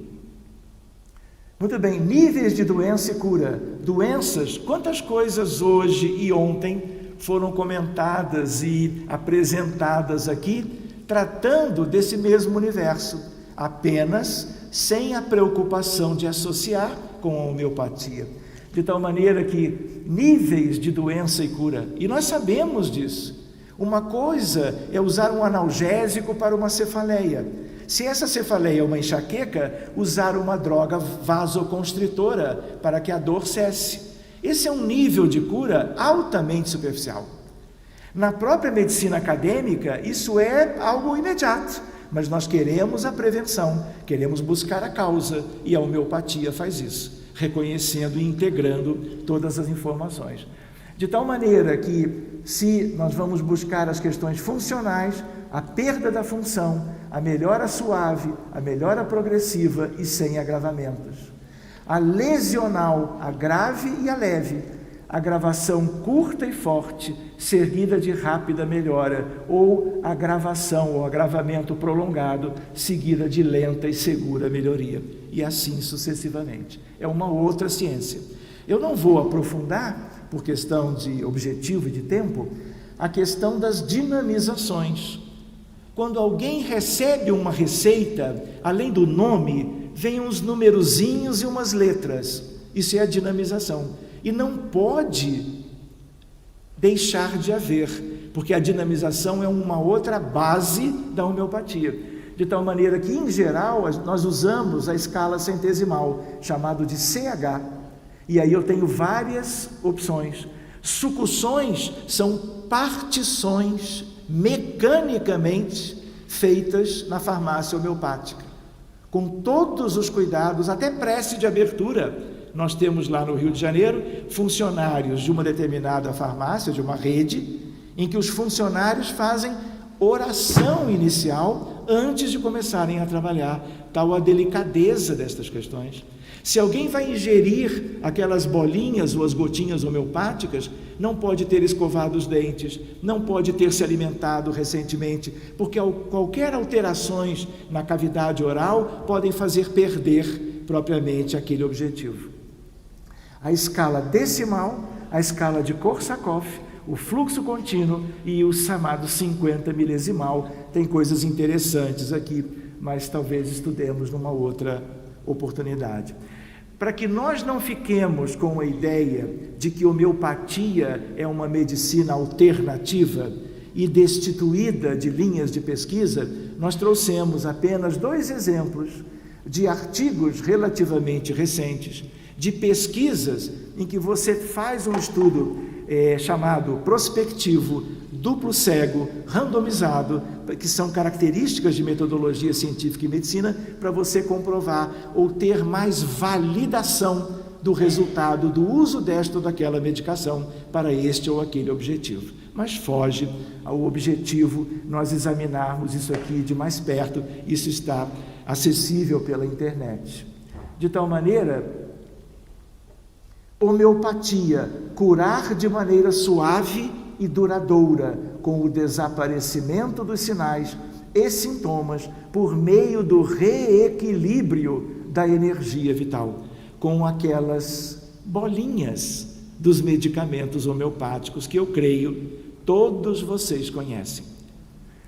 Muito bem, níveis de doença e cura. Doenças, quantas coisas hoje e ontem foram comentadas e apresentadas aqui, tratando desse mesmo universo, apenas sem a preocupação de associar com a homeopatia. De tal maneira que níveis de doença e cura, e nós sabemos disso. Uma coisa é usar um analgésico para uma cefaleia. Se essa cefaleia é uma enxaqueca, usar uma droga vasoconstritora para que a dor cesse. Esse é um nível de cura altamente superficial. Na própria medicina acadêmica, isso é algo imediato, mas nós queremos a prevenção, queremos buscar a causa, e a homeopatia faz isso, reconhecendo e integrando todas as informações. De tal maneira que, se nós vamos buscar as questões funcionais, a perda da função, a melhora suave, a melhora progressiva e sem agravamentos. A lesional, a grave e a leve, agravação curta e forte, seguida de rápida melhora, ou agravação ou agravamento prolongado, seguida de lenta e segura melhoria, e assim sucessivamente. É uma outra ciência. Eu não vou aprofundar, por questão de objetivo e de tempo, a questão das dinamizações. Quando alguém recebe uma receita, além do nome, vem uns numerozinhos e umas letras. Isso é a dinamização. E não pode deixar de haver, porque a dinamização é uma outra base da homeopatia. De tal maneira que, em geral, nós usamos a escala centesimal, chamado de CH. E aí eu tenho várias opções. Sucussões são partições mecanicamente feitas na farmácia homeopática, com todos os cuidados, até prece de abertura. Nós temos lá no Rio de Janeiro funcionários de uma determinada farmácia, de uma rede, em que os funcionários fazem oração inicial antes de começarem a trabalhar, tal a delicadeza destas questões. Se alguém vai ingerir aquelas bolinhas ou as gotinhas homeopáticas, não pode ter escovado os dentes, não pode ter se alimentado recentemente, porque qualquer alterações na cavidade oral podem fazer perder propriamente aquele objetivo. A escala decimal, a escala de Korsakoff, o fluxo contínuo e o chamado 50 milesimal. Tem coisas interessantes aqui, mas talvez estudemos numa outra oportunidade. Para que nós não fiquemos com a ideia de que homeopatia é uma medicina alternativa e destituída de linhas de pesquisa, nós trouxemos apenas 2 exemplos de artigos relativamente recentes, de pesquisas em que você faz um estudo chamado prospectivo, duplo cego, randomizado, que são características de metodologia científica e medicina, para você comprovar ou ter mais validação do resultado do uso desta ou daquela medicação para este ou aquele objetivo. Mas foge ao objetivo nós examinarmos isso aqui de mais perto. Isso está acessível pela internet. De tal maneira, homeopatia, curar de maneira suave e duradoura, com o desaparecimento dos sinais e sintomas, por meio do reequilíbrio da energia vital, com aquelas bolinhas dos medicamentos homeopáticos que eu creio todos vocês conhecem.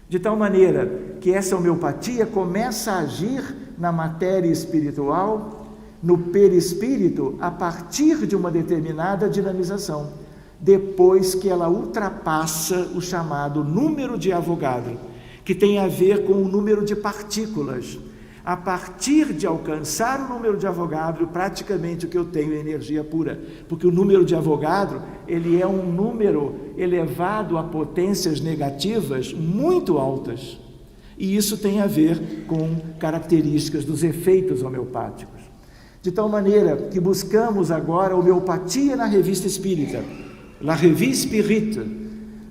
De tal maneira que essa homeopatia começa a agir na matéria espiritual, no perispírito, a partir de uma determinada dinamização, depois que ela ultrapassa o chamado número de Avogadro, que tem a ver com o número de partículas. A partir de alcançar o número de Avogadro, praticamente o que eu tenho é energia pura, porque o número de Avogadro, ele é um número elevado a potências negativas muito altas, e isso tem a ver com características dos efeitos homeopáticos. De tal maneira que buscamos agora a homeopatia na Revista Espírita, La Revue Spirit,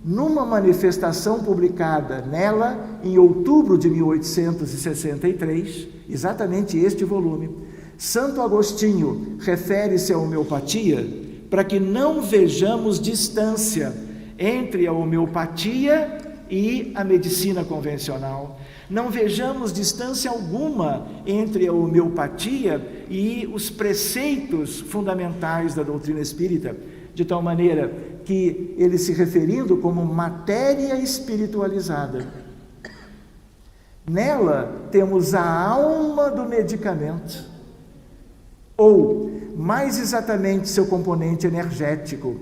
numa manifestação publicada nela em outubro de 1863, exatamente este volume. Santo Agostinho refere-se à homeopatia para que não vejamos distância entre a homeopatia e a medicina convencional. Não vejamos distância alguma entre a homeopatia e os preceitos fundamentais da doutrina espírita, de tal maneira que ele se referindo como matéria espiritualizada. Nela temos a alma do medicamento, ou, mais exatamente, seu componente energético,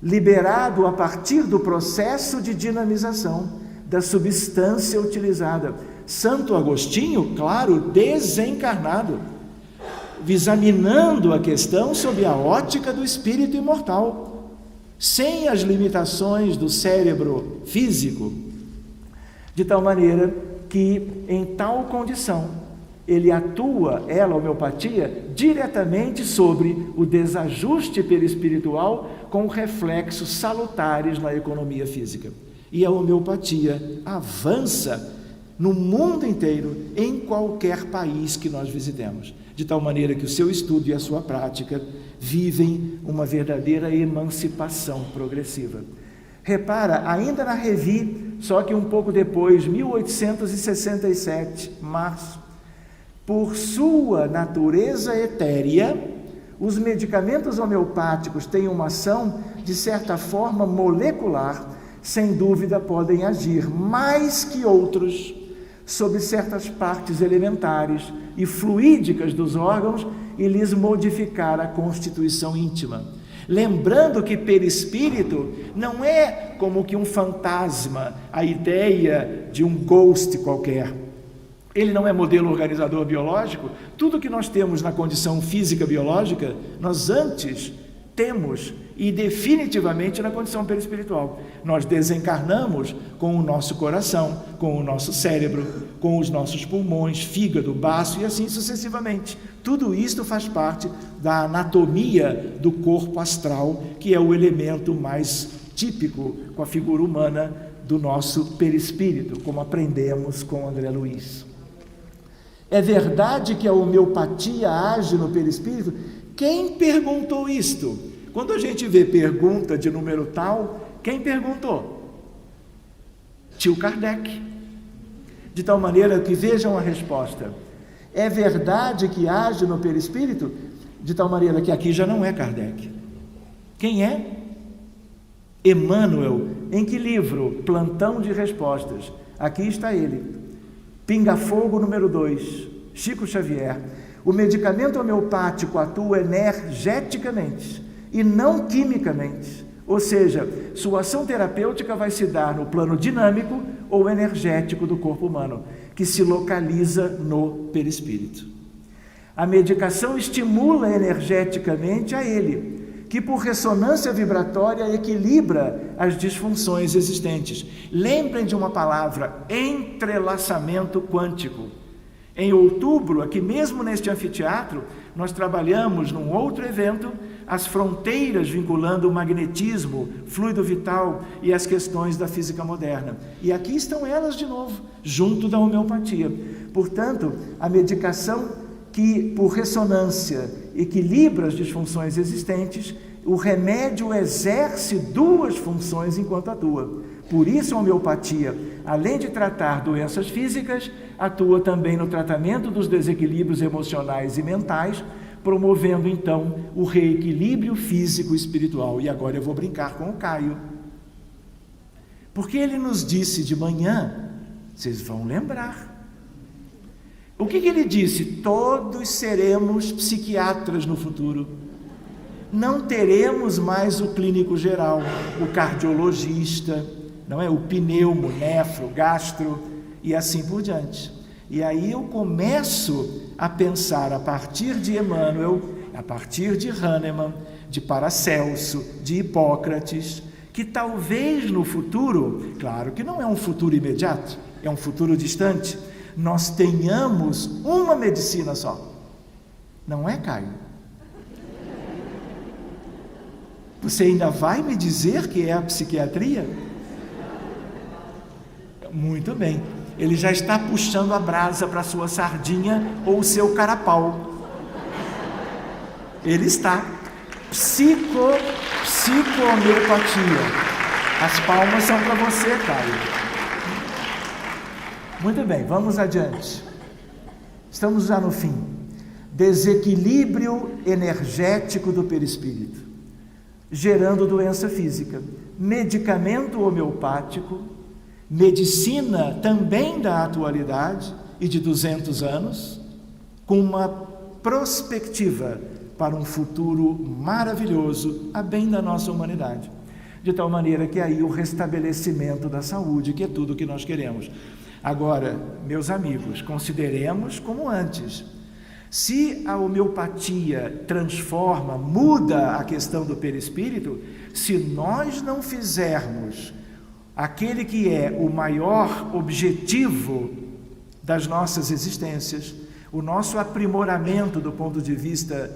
liberado a partir do processo de dinamização da substância utilizada. Santo Agostinho, claro, desencarnado, examinando a questão sob a ótica do espírito imortal, sem as limitações do cérebro físico, de tal maneira que, em tal condição, ele atua, a homeopatia, diretamente sobre o desajuste perispiritual com reflexos salutares na economia física. E a homeopatia avança no mundo inteiro, em qualquer país que nós visitemos, de tal maneira que o seu estudo e a sua prática vivem uma verdadeira emancipação progressiva. Repara, ainda na Revue, só que um pouco depois, 1867, março, por sua natureza etérea, os medicamentos homeopáticos têm uma ação, de certa forma, molecular. Sem dúvida podem agir mais que outros sobre certas partes elementares e fluídicas dos órgãos e lhes modificar a constituição íntima. Lembrando que perispírito não é como que um fantasma, a ideia de um ghost qualquer. Ele não é modelo organizador biológico. Tudo que nós temos na condição física biológica, nós antes temos e definitivamente na condição perispiritual. Nós desencarnamos com o nosso coração, com o nosso cérebro, com os nossos pulmões, fígado, baço e assim sucessivamente. Tudo isto faz parte da anatomia do corpo astral, que é o elemento mais típico com a figura humana do nosso perispírito, como aprendemos com André Luiz. É verdade que a homeopatia age no perispírito? Quem perguntou isto? Quando a gente vê pergunta de número tal, quem perguntou? Tio Kardec. De tal maneira que vejam a resposta. É verdade que age no perispírito? De tal maneira que aqui já não é Kardec. Quem é? Emmanuel, em que livro? Plantão de Respostas. Aqui está ele. Pinga Fogo número 2, Chico Xavier. O medicamento homeopático atua energeticamente e não quimicamente. Ou seja, sua ação terapêutica vai se dar no plano dinâmico ou energético do corpo humano, que se localiza no perispírito. A medicação estimula energeticamente a ele, que por ressonância vibratória equilibra as disfunções existentes. Lembrem de uma palavra: entrelaçamento quântico. Em outubro, aqui mesmo neste anfiteatro, nós trabalhamos num outro evento as fronteiras vinculando o magnetismo, fluido vital e as questões da física moderna. E aqui estão elas de novo, junto da homeopatia. Portanto, a medicação que, por ressonância, equilibra as disfunções existentes, o remédio exerce duas funções enquanto atua. Por isso a homeopatia, além de tratar doenças físicas, atua também no tratamento dos desequilíbrios emocionais e mentais, promovendo então o reequilíbrio físico e espiritual. E agora eu vou brincar com o Caio, porque ele nos disse de manhã, vocês vão lembrar, o que ele disse? Todos seremos psiquiatras no futuro. Não teremos mais o clínico geral, o cardiologista, não é? O pneumo, nefro, gastro e assim por diante. E aí eu começo a pensar, a partir de Emmanuel, a partir de Hahnemann, de Paracelso, de Hipócrates, que talvez no futuro, claro que não é um futuro imediato, é um futuro distante, nós tenhamos uma medicina só. Não é, Caio? Você ainda vai me dizer que é a psiquiatria? Muito bem. Ele já está puxando a brasa para a sua sardinha ou o seu carapau. Ele está. Psicohomeopatia. As palmas são para você, Caio. Muito bem, vamos adiante. Estamos já no fim. Desequilíbrio energético do perispírito, gerando doença física. Medicamento homeopático, medicina também da atualidade e de 200 anos, com uma prospectiva para um futuro maravilhoso, a bem da nossa humanidade. De tal maneira que aí o restabelecimento da saúde, que é tudo o que nós queremos. Agora, meus amigos, consideremos como antes. Se a homeopatia transforma, muda a questão do perispírito, se nós não fizermos aquele que é o maior objetivo das nossas existências, o nosso aprimoramento do ponto de vista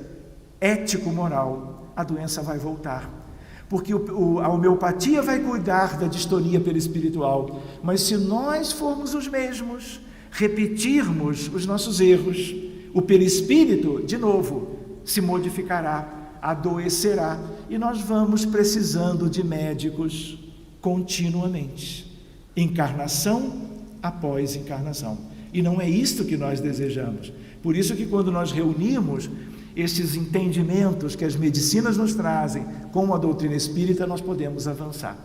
ético-moral, a doença vai voltar. Porque a homeopatia vai cuidar da distonia perispiritual, mas se nós formos os mesmos, repetirmos os nossos erros, o perispírito, de novo, se modificará, adoecerá, e nós vamos precisando de médicos continuamente, encarnação após encarnação. E não é isto que nós desejamos. Por isso que quando nós reunimos estes entendimentos que as medicinas nos trazem com a doutrina espírita, nós podemos avançar.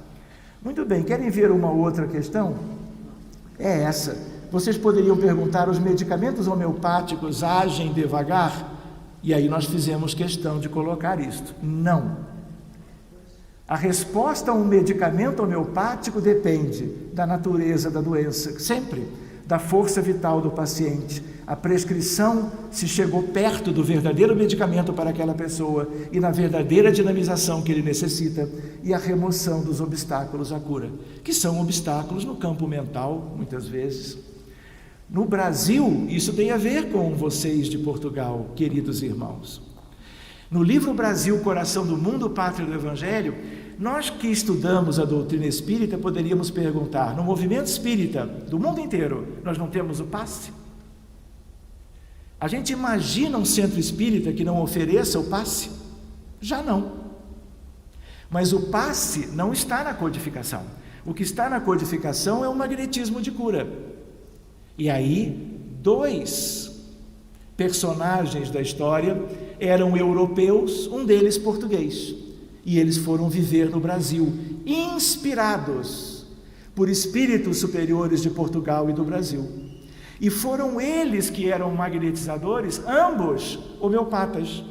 Muito bem, querem ver uma outra questão? É essa. Vocês poderiam perguntar, os medicamentos homeopáticos agem devagar? E aí nós fizemos questão de colocar isto. Não. A resposta a um medicamento homeopático depende da natureza da doença, sempre, da força vital do paciente. A prescrição, se chegou perto do verdadeiro medicamento para aquela pessoa e na verdadeira dinamização que ele necessita, e a remoção dos obstáculos à cura, que são obstáculos no campo mental, muitas vezes. No Brasil, isso tem a ver com vocês de Portugal, queridos irmãos. No livro Brasil, Coração do Mundo, Pátria do Evangelho, nós que estudamos a doutrina espírita poderíamos perguntar, no movimento espírita do mundo inteiro, nós não temos o passe? A gente imagina um centro espírita que não ofereça o passe? Já não. Mas o passe não está na codificação. O que está na codificação é o magnetismo de cura. E aí, 2 personagens da história eram europeus, um deles português. E eles foram viver no Brasil. inspirados por espíritos superiores de Portugal e do Brasil. E foram eles que eram magnetizadores, ambos homeopatas.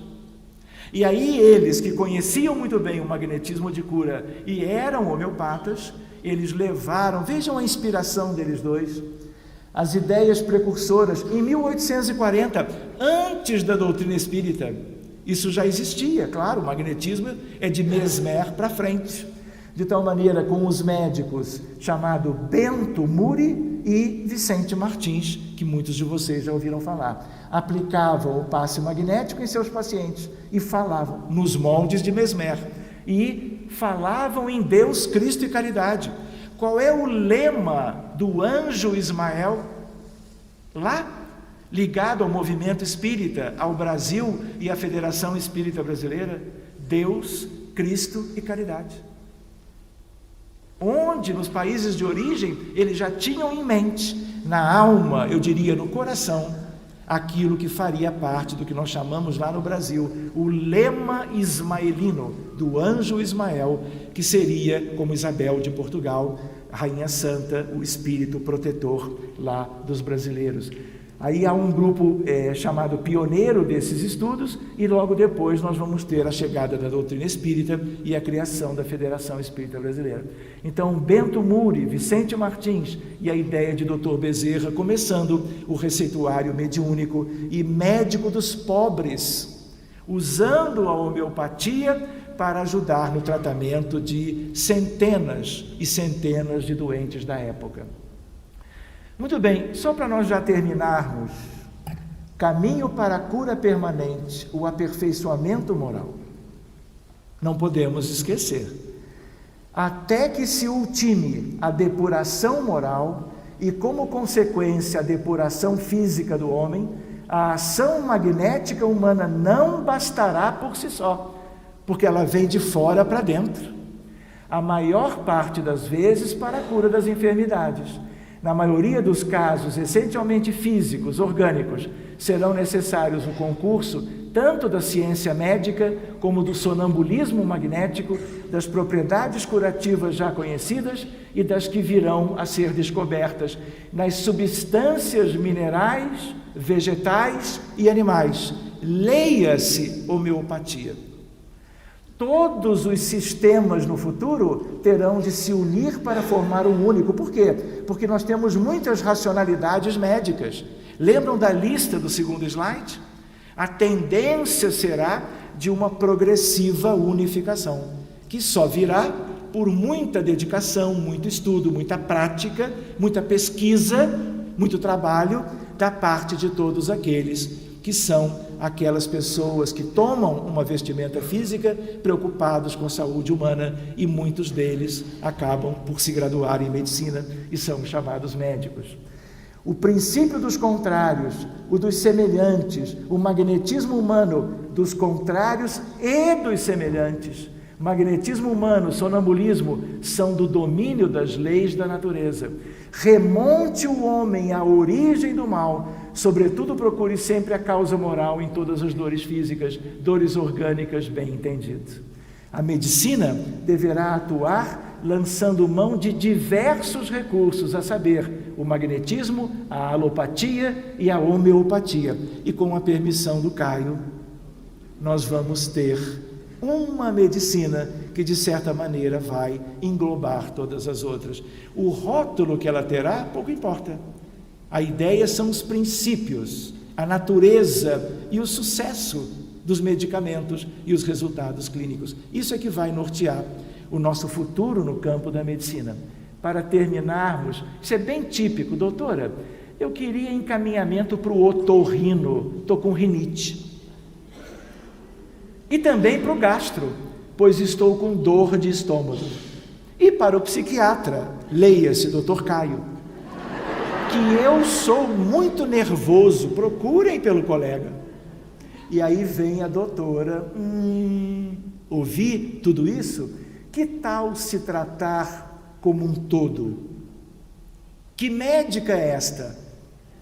E aí eles, que conheciam muito bem o magnetismo de cura e eram homeopatas, eles levaram, vejam a inspiração deles dois, as ideias precursoras. Em 1840, antes da doutrina espírita, isso já existia, claro, o magnetismo é de Mesmer para frente, de tal maneira com os médicos chamado Bento Muri e Vicente Martins, que muitos de vocês já ouviram falar, aplicavam o passe magnético em seus pacientes e falavam nos moldes de Mesmer, e falavam em Deus, Cristo e caridade. Qual é o lema do anjo Ismael? Lá, ligado ao movimento espírita, ao Brasil e à Federação Espírita Brasileira: Deus, Cristo e caridade. Onde, nos países de origem, eles já tinham em mente, na alma, eu diria no coração, aquilo que faria parte do que nós chamamos lá no Brasil o lema ismaelino, do anjo Ismael, que seria, como Isabel de Portugal, Rainha Santa, o espírito protetor lá dos brasileiros. Aí há um grupo chamado pioneiro desses estudos, e logo depois nós vamos ter a chegada da doutrina espírita e a criação da Federação Espírita Brasileira. Então, Bento Muri, Vicente Martins e a ideia de Dr. Bezerra, começando o receituário mediúnico e médico dos pobres, usando a homeopatia para ajudar no tratamento de centenas e centenas de doentes da época. Muito bem, só para nós já terminarmos, caminho para a cura permanente, o aperfeiçoamento moral. Não podemos esquecer, até que se ultime a depuração moral e, como consequência, a depuração física do homem, a ação magnética humana não bastará por si só, porque ela vem de fora para dentro. A maior parte das vezes para a cura das enfermidades. Na maioria dos casos, essencialmente físicos, orgânicos, serão necessários o concurso tanto da ciência médica como do sonambulismo magnético, das propriedades curativas já conhecidas e das que virão a ser descobertas nas substâncias minerais, vegetais e animais. Leia-se homeopatia. Todos os sistemas no futuro terão de se unir para formar um único. Por quê? Porque nós temos muitas racionalidades médicas. Lembram da lista do segundo slide? A tendência será de uma progressiva unificação, que só virá por muita dedicação, muito estudo, muita prática, muita pesquisa, muito trabalho da parte de todos aqueles que são aquelas pessoas que tomam uma vestimenta física preocupados com a saúde humana, e muitos deles acabam por se graduar em medicina e são chamados médicos. O princípio dos contrários, o dos semelhantes, o magnetismo humano dos contrários e dos semelhantes. Magnetismo humano, sonambulismo são do domínio das leis da natureza. Remonte o homem à origem do mal, sobretudo procure sempre a causa moral em todas as dores físicas, dores orgânicas bem entendido. A medicina deverá atuar lançando mão de diversos recursos, a saber, o magnetismo, a alopatia e a homeopatia. E com a permissão do Caio, nós vamos ter uma medicina que, de certa maneira, vai englobar todas as outras. O rótulo que ela terá, pouco importa. A ideia são os princípios, a natureza e o sucesso dos medicamentos e os resultados clínicos. Isso é que vai nortear o nosso futuro no campo da medicina. Para terminarmos, isso é bem típico, doutora, eu queria encaminhamento para o otorrino, estou com rinite. E também para o gastro, pois estou com dor de estômago. E para o psiquiatra, leia-se, doutor Caio, que eu sou muito nervoso, procurem pelo colega. E aí vem a doutora, ouvi tudo isso? Que tal se tratar como um todo? Que médica é esta?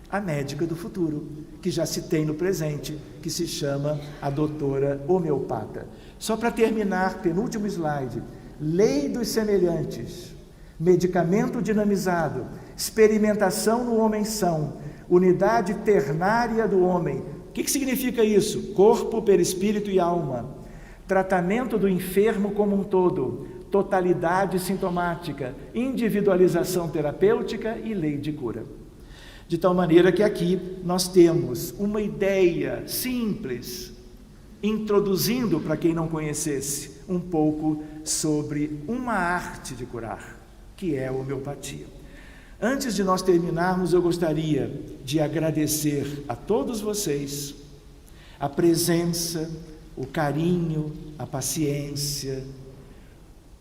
A médica do futuro, que já se tem no presente, que se chama a doutora homeopata. Só para terminar, penúltimo slide, lei dos semelhantes, medicamento dinamizado, experimentação no homem-são, unidade ternária do homem. O que significa isso? Corpo, perispírito e alma. Tratamento do enfermo como um todo, totalidade sintomática, individualização terapêutica e lei de cura. De tal maneira que aqui nós temos uma ideia simples, introduzindo, para quem não conhecesse, um pouco sobre uma arte de curar, que é a homeopatia. Antes de nós terminarmos, eu gostaria de agradecer a todos vocês a presença, o carinho, a paciência,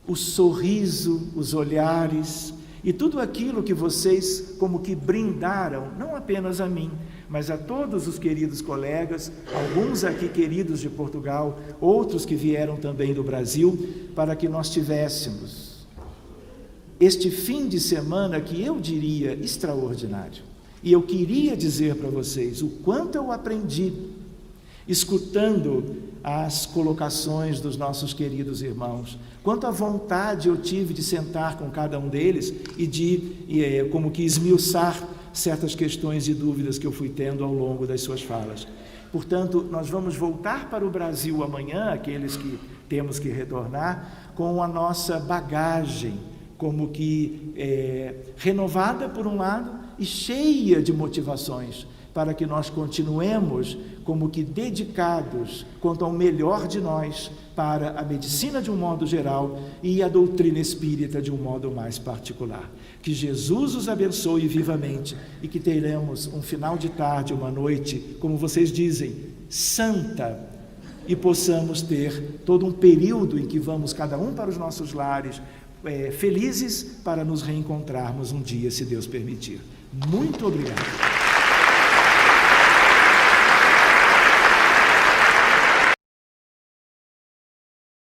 o sorriso, os olhares e tudo aquilo que vocês como que brindaram, não apenas a mim, mas a todos os queridos colegas, alguns aqui queridos de Portugal, outros que vieram também do Brasil, para que nós tivéssemos este fim de semana que eu diria extraordinário. E eu queria dizer para vocês o quanto eu aprendi escutando as colocações dos nossos queridos irmãos, quanto a vontade eu tive de sentar com cada um deles e de como que esmiuçar certas questões e dúvidas que eu fui tendo ao longo das suas falas. Portanto, nós vamos voltar para o Brasil amanhã, aqueles que temos que retornar, com a nossa bagagem, como que renovada por um lado e cheia de motivações, para que nós continuemos como que dedicados quanto ao melhor de nós para a medicina de um modo geral e a doutrina espírita de um modo mais particular. Que Jesus os abençoe vivamente e que teremos um final de tarde, uma noite, como vocês dizem, santa, e possamos ter todo um período em que vamos cada um para os nossos lares, felizes para nos reencontrarmos um dia, se Deus permitir. Muito obrigado.